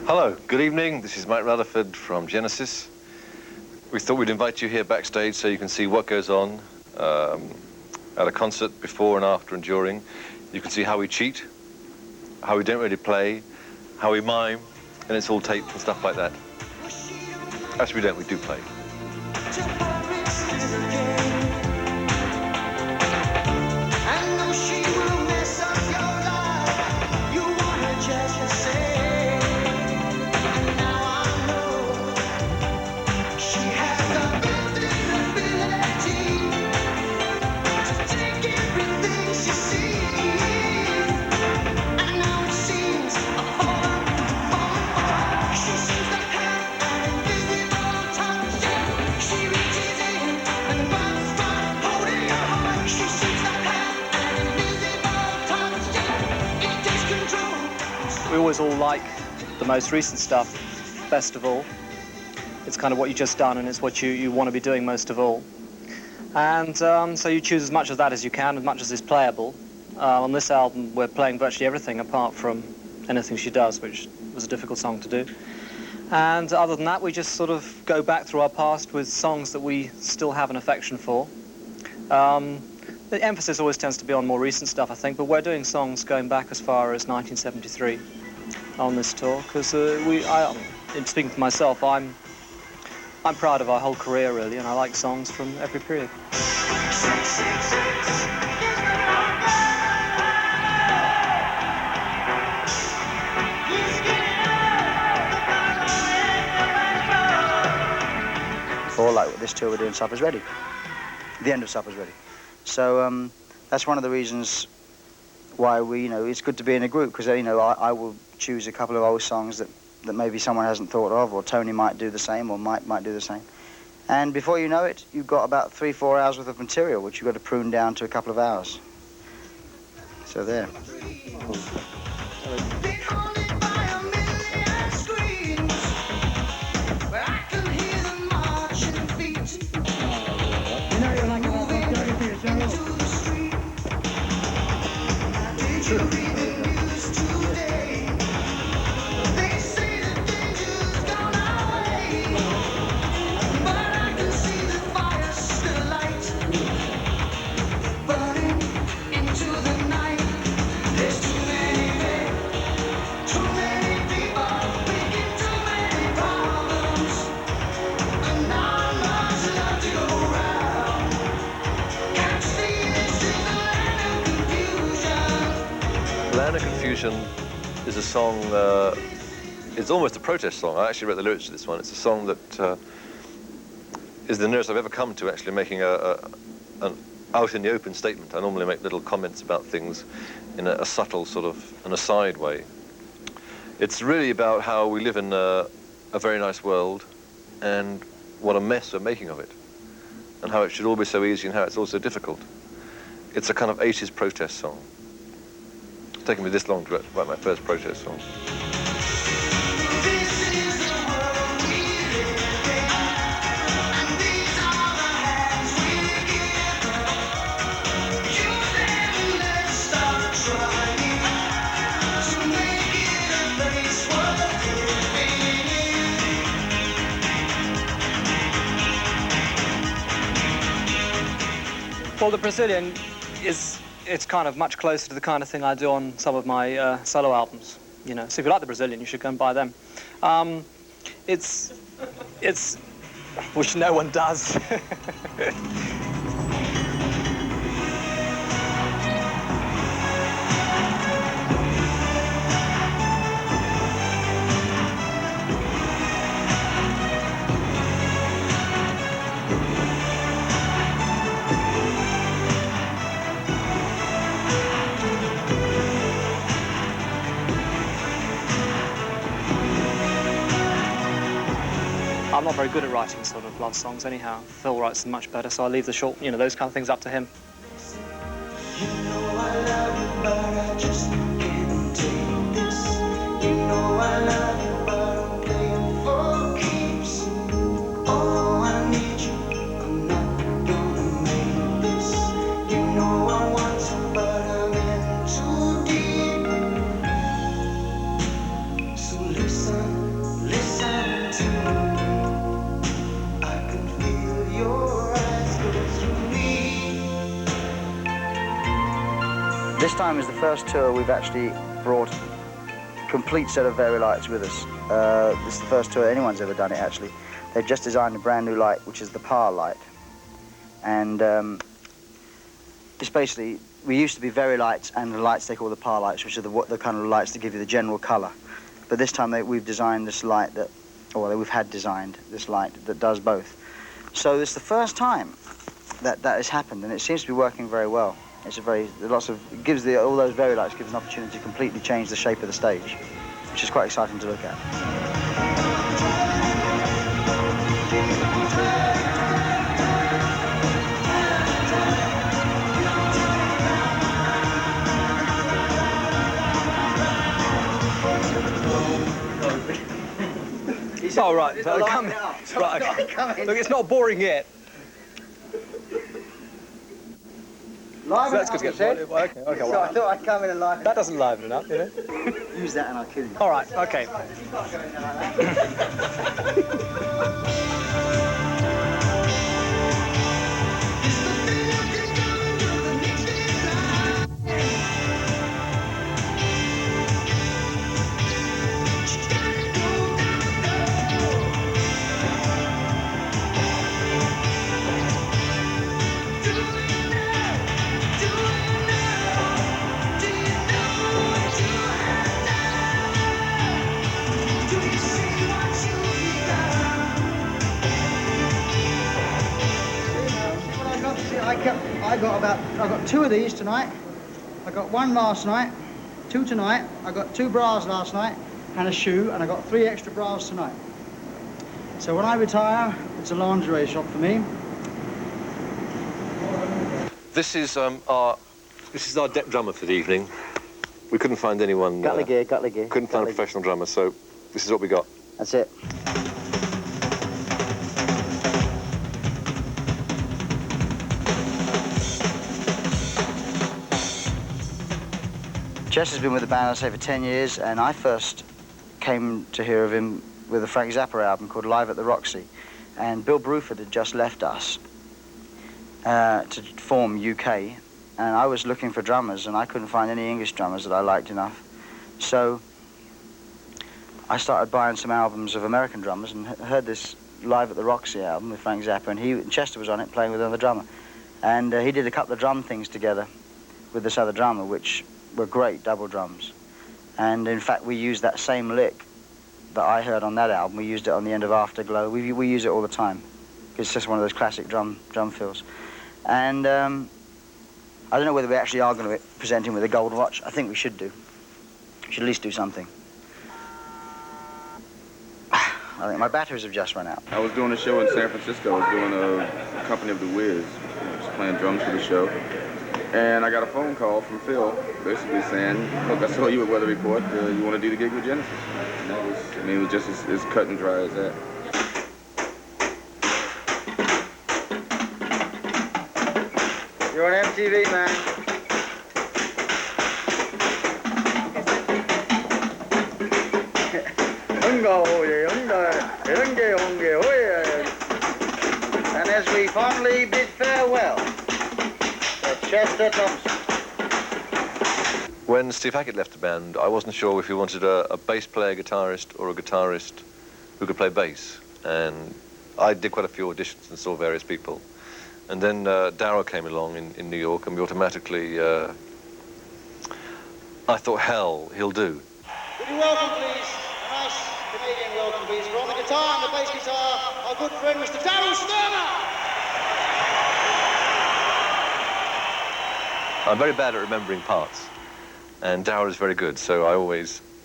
Hello, good evening. This is Mike Rutherford from Genesis. We thought we'd invite you here backstage so you can see what goes on at a concert before and after and during. You can see how we cheat, how we don't really play, how we mime, and it's all taped and stuff like that. Actually, we don't, we do play. We always all like the most recent stuff best of all. It's kind of what you've just done, and it's what you want to be doing most of all. And so you choose as much of that as you can, as much as is playable. On this album, we're playing virtually everything apart from Anything She Does, which was a difficult song to do. And other than that, we just sort of go back through our past with songs that we still have an affection for. The emphasis always tends to be on more recent stuff, I think, but we're doing songs going back as far as 1973 on this tour, because in speaking for myself, I'm proud of our whole career, really, and I like songs from every period. Or like this tour we're doing, Supper's Ready. The end of Supper's Ready. So that's one of the reasons why it's good to be in a group, because I will choose a couple of old songs that maybe someone hasn't thought of, or Tony might do the same, or Mike might do the same. And before you know it, you've got about 3-4 hours worth of material, which you've got to prune down to a couple of hours. So there. Land of Confusion is a song, it's almost a protest song. I actually wrote the lyrics to this one. It's a song that is the nearest I've ever come to actually making an out-in-the-open statement. I normally make little comments about things in a subtle sort of an aside way. It's really about how we live in a very nice world and what a mess we're making of it, and how it should all be so easy and how it's all so difficult. It's a kind of 80s protest song. It's taken me this long to write my first protest song. Well, the Brazilian it's kind of much closer to the kind of thing I do on some of my solo albums, So if you like the Brazilian, you should go and buy them. It's which no one does. I'm not very good at writing sort of love songs anyhow. Phil writes them much better, so I leave the short, those kind of things up to him. You know I love you, but I just can't take this. You know I love you, but I'm playing for keeps. Oh, I need you, I'm not gonna make this. You know I want you, but I'm in too deep. So listen. This time is the first tour we've actually brought a complete set of Vari-Lights with us. This is the first tour anyone's ever done it, actually. They've just designed a brand new light, which is the Power Light. And it's basically, we used to be Vari-Lights and the lights they call the Power Lights, which are the kind of lights that give you the general colour. But this time we've designed this light that, or we've had designed this light that does both. So it's the first time that has happened, and it seems to be working very well. It's it gives all those Vari-Lights gives an opportunity to completely change the shape of the stage, which is quite exciting to look at. Oh, right. So right, okay. Look, it's not boring yet. Liven So that's good to get. Okay, So well, I thought I'd come in and liven that doesn't liven it up, you know? Use that and I'll kill you. All right, okay. I got 2 of these tonight. I got 1 last night, 2 tonight. I got 2 bras last night and a shoe, and I got 3 extra bras tonight. So when I retire, it's a lingerie shop for me. This is our deck drummer for the evening. We couldn't find anyone. Gutley gear. Couldn't find a professional drummer, so this is what we got. That's it. Chess has been with the band, I'd say, for 10 years, and I first came to hear of him with a Frank Zappa album called Live at the Roxy. And Bill Bruford had just left us to form UK, and I was looking for drummers, and I couldn't find any English drummers that I liked enough. So I started buying some albums of American drummers and heard this Live at the Roxy album with Frank Zappa, and Chester was on it playing with another drummer. And he did a couple of drum things together with this other drummer, which were great double drums. And in fact, we used that same lick that I heard on that album. We used it on the end of Afterglow. We use it all the time. It's just one of those classic drum fills. And I don't know whether we actually are going to present him with a gold watch. I think we should do. We should at least do something. I think my batteries have just run out. I was doing a show in San Francisco. I was doing a Company of the Wiz. I was playing drums for the show. And I got a phone call from Phil, basically saying, look, I saw you at Weather Report. You want to do the gig with Genesis? And that was, I mean, it was just as cut and dry as that. You're on MTV, man. And as we fondly bid farewell, Chester Thompson. When Steve Hackett left the band, I wasn't sure if he wanted a bass player guitarist or a guitarist who could play bass. And I did quite a few auditions and saw various people. And then Darryl came along in New York, and we automatically, I thought, hell, he'll do. Would you welcome, please, a nice Canadian welcome, please, for on the guitar and the bass guitar, our good friend, Mr. Darryl Sterner. I'm very bad at remembering parts, and Darryl is very good, so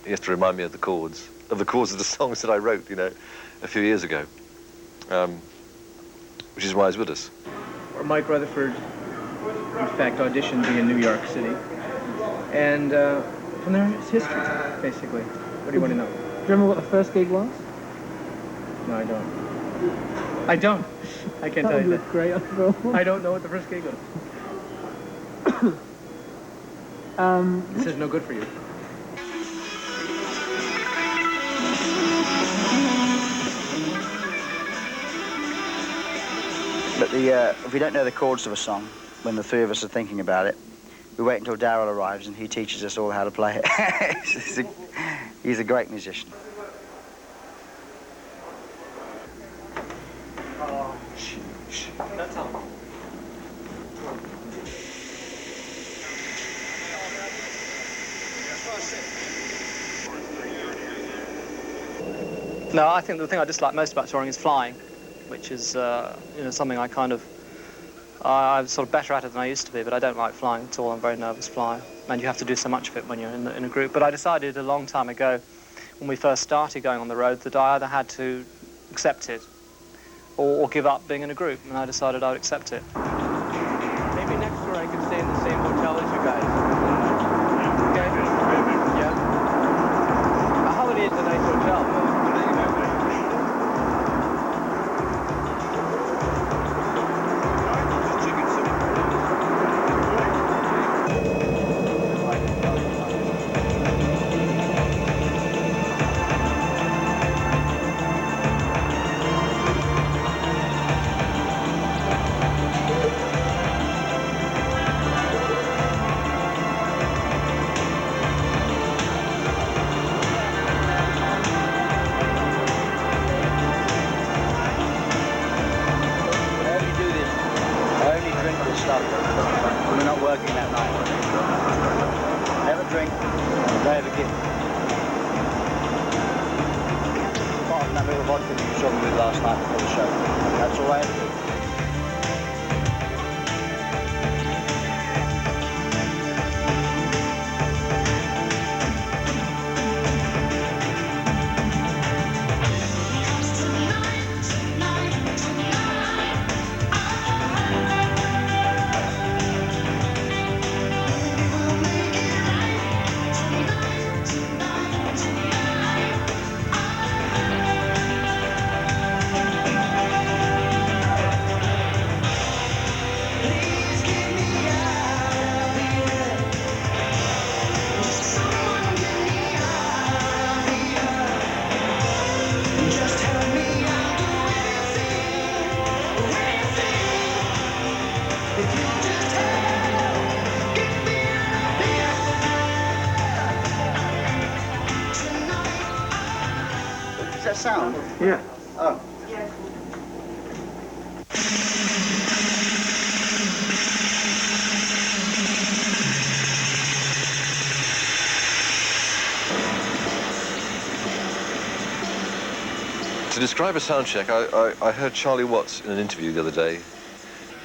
he has to remind me of the chords of the songs that I wrote, you know, a few years ago, which is why he's with us. Mike Rutherford, in fact, auditioned me in New York City, and from there it's history, basically. What do you want to know? Do you remember what the first gig was? No, I don't. I don't. I can't tell you that. Great on film. I don't know what the first gig was. This is no good for you. But if we don't know the chords of a song, when the 3 of us are thinking about it, we wait until Darryl arrives and he teaches us all how to play it. He's a great musician. No, I think the thing I dislike most about touring is flying, which is something I kind of I'm sort of better at it than I used to be, but I don't like flying at all. I'm a very nervous flyer, and you have to do so much of it when you're in a group. But I decided a long time ago, when we first started going on the road, that I either had to accept it or give up being in a group, and I decided I would accept it. Maybe next tour I could stay in the same hotel as you guys. Okay? Yeah. A Holiday Inn's a nice hotel. We're not working that night. Never drink on the day of a gig. Apart from that little vodka that you saw me with last night before the show. That's all I ever do. Does that sound? Yeah. Oh. To describe a sound check, I heard Charlie Watts in an interview the other day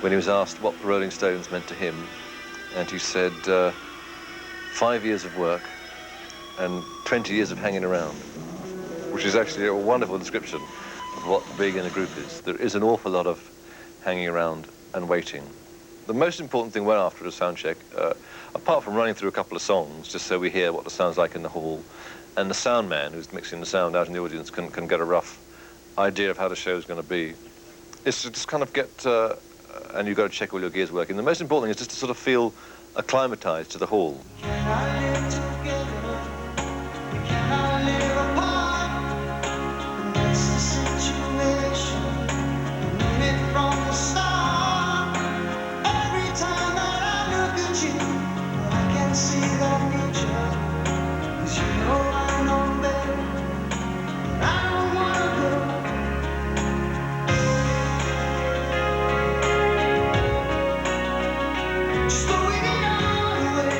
when he was asked what the Rolling Stones meant to him, and he said 5 years of work and 20 years of hanging around, which is actually a wonderful description of what being in a group is. There is an awful lot of hanging around and waiting. The most important thing we're after at a sound check, apart from running through a couple of songs, just so we hear what the sound's like in the hall, and the sound man who's mixing the sound out in the audience can get a rough idea of how the show's going to be, is to just kind of get, and you've got to check all your gears working. The most important thing is just to sort of feel acclimatized to the hall. Can I live together? Can I live apart? And that's the situation. I knew it from the start. Every time that I look at you, I can see that nature. 'Cause you know I know better. I don't wanna go. Just throw it all away.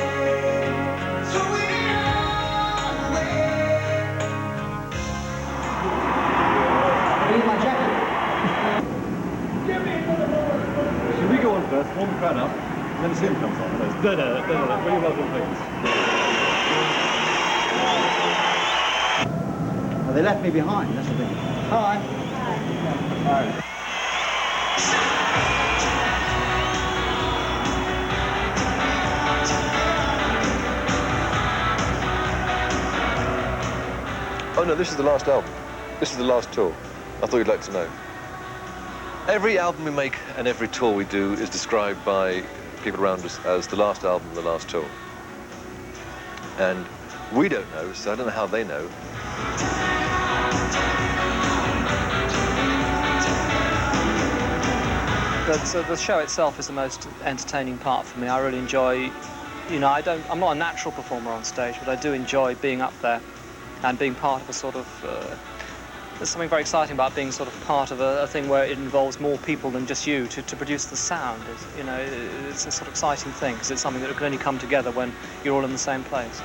Throw it all away. I need my jacket. Should we go on first, warm the crowd up, and then the tune comes on first? No, really well done, please. Well, they left me behind, that's the thing. Hi. Hi. Oh no, this is the last album. This is the last tour. I thought you'd like to know. Every album we make and every tour we do is described by people around us as the last album, the last tour. And we don't know, so I don't know how they know. The show itself is the most entertaining part for me. I really enjoy you know, I'm not a natural performer on stage, but I do enjoy being up there and being part of a sort of, there's something very exciting about being sort of part of a thing where it involves more people than just you to produce the sound. You know, it's a sort of exciting thing because it's something that can only come together when you're all in the same place.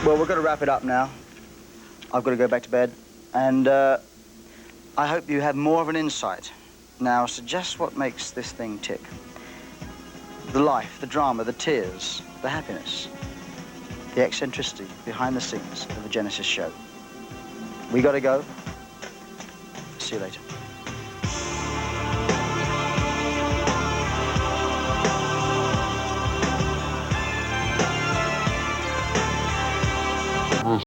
Well, we're going to wrap it up now. I've got to go back to bed. And I hope you have more of an insight now as to just what makes this thing tick. The life, the drama, the tears, the happiness, the eccentricity behind the scenes of the Genesis show. We got to go. See you later.